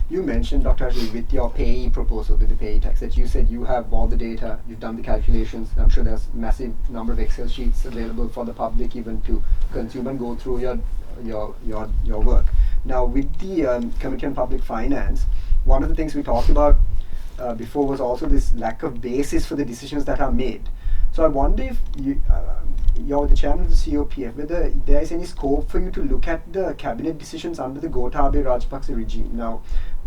You mentioned, Dr. Harsha, with your pay proposal, with the pay tax, that you said you have all the data, you've done the calculations. I'm sure there's massive number of Excel sheets available for the public even to consume and go through your work. Now, with the Committee on Public Finance, one of the things we talked about before was also this lack of basis for the decisions that are made. So I wonder if you're the chairman of the COPF, whether there is any scope for you to look at the cabinet decisions under the Gotabaya Rajapaksa regime. Now,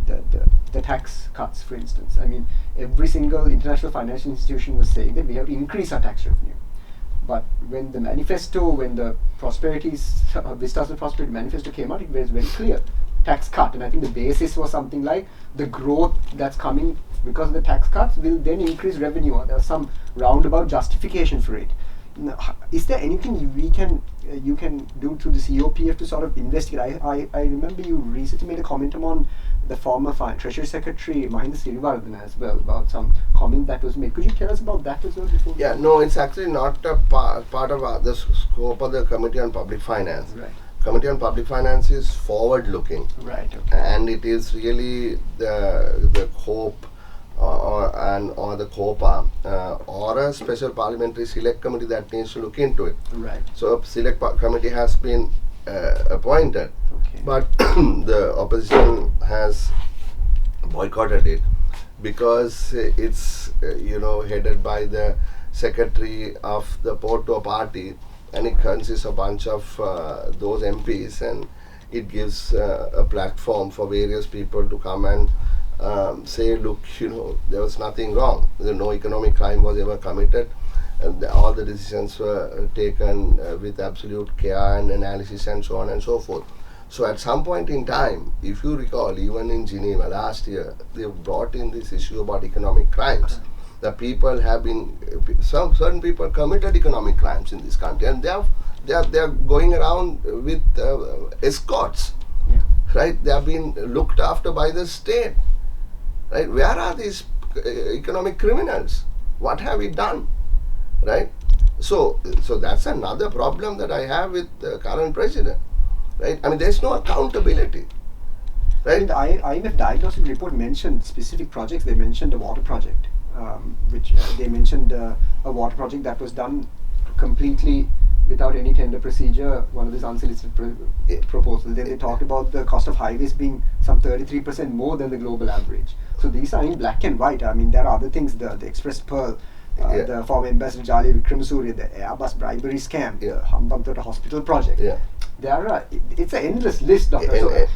the tax cuts, for instance. I mean, every single international financial institution was saying that we have to increase our tax revenue. But when the manifesto, when the Vistas of Prosperity manifesto came out, it was very clear. Tax cut, and I think the basis was something like the growth that's coming because of the tax cuts will then increase revenue, or there's some roundabout justification for it. Now, is there anything you can do to the COPF to sort of investigate? I remember you recently made a comment on the former Treasury Secretary Mahinda Sirivardhana as well, about some comment that was made. Could you tell us about that as well before? Yeah, no, it's actually not a part of the scope of the Committee on Public Finance. Right. Committee on Public Finance is forward-looking, Right. Okay. and it is really the COPE or the COPA or a special parliamentary select committee that needs to look into it. Right. So a select committee has been appointed, Okay. but the opposition has boycotted it because it's headed by the secretary of the Porto party, and it consists of a bunch of those MPs, and it gives a platform for various people to come and say, look, there was nothing wrong. No economic crime was ever committed, and all the decisions were taken with absolute care and analysis and so on and so forth. So at some point in time, if you recall, even in Geneva last year, they brought in this issue about economic crimes. The people have been, certain people committed economic crimes in this country, and they are going around with escorts, Yeah. right? They have been looked after by the state, right? Where are these economic criminals? What have we done, right? So that's another problem that I have with the current president, right? I mean, there's no accountability, right? And the IMF diagnostic report mentioned specific projects. They mentioned a water project, which they mentioned a water project that was done completely without any tender procedure, one of these unsolicited proposals. Then they talked about the cost of highways being some 33% more than the global average. So these are in black and white. I mean, there are other things, the Express Pearl, the former Ambassador Jali Vikramasuriya, the Airbus bribery scam, the Hambantota Hospital project. Yeah. There are, it's an endless list, Doctor. So,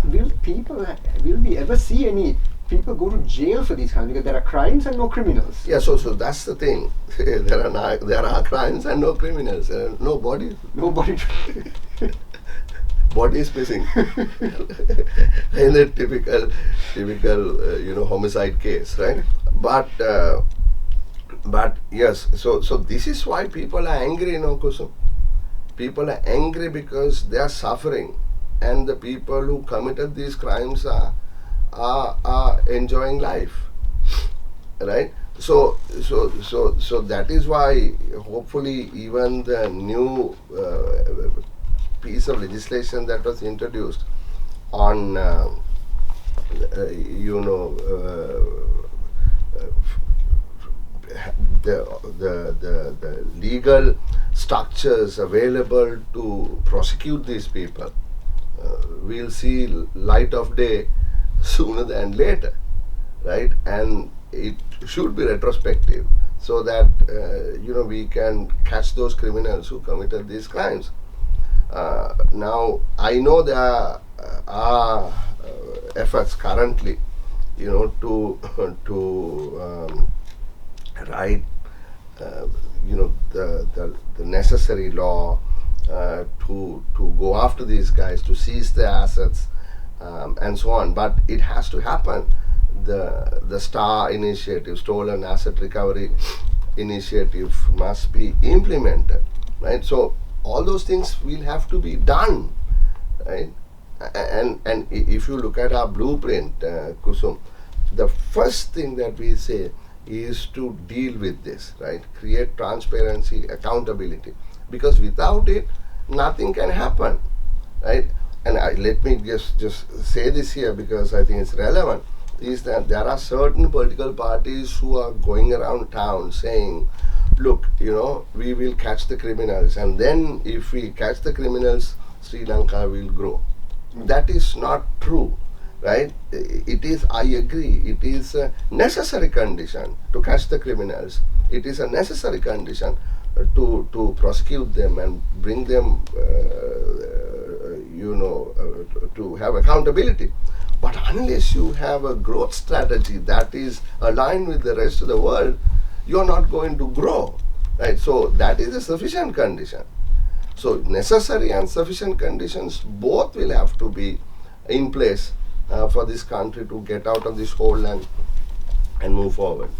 will we ever see any people go to jail for these crimes? Because there are crimes and no criminals. Yeah, so that's the thing. there are crimes and no criminals. No body. Nobody. Body is missing. In a typical homicide case, right? But yes, so this is why people are angry, Kusum. People are angry because they are suffering, and the people who committed these crimes are enjoying life, right? So that is why hopefully even the new piece of legislation that was introduced on the legal structures available to prosecute these people we'll see light of day sooner than later, right? And it should be retrospective so that we can catch those criminals who committed these crimes. Now I know there are efforts currently to write the necessary law to go after these guys, to seize their assets, and so on. But it has to happen. The STAR initiative, Stolen Asset Recovery Initiative, must be implemented, right? So all those things will have to be done, right? And if you look at our blueprint, Kusum, the first thing that we say is to deal with this, right? Create transparency, accountability, because without it, nothing can happen, right? and let me just say this here because I think it's relevant, is that there are certain political parties who are going around town saying, look, we will catch the criminals, and then if we catch the criminals, Sri Lanka will grow. That is not true, right? It is, I agree, it is a necessary condition to catch the criminals. It is a necessary condition to prosecute them and bring them, to have accountability. But unless you have a growth strategy that is aligned with the rest of the world, you are not going to grow, right? So that is a sufficient condition. So necessary and sufficient conditions both will have to be in place for this country to get out of this hole and move forward.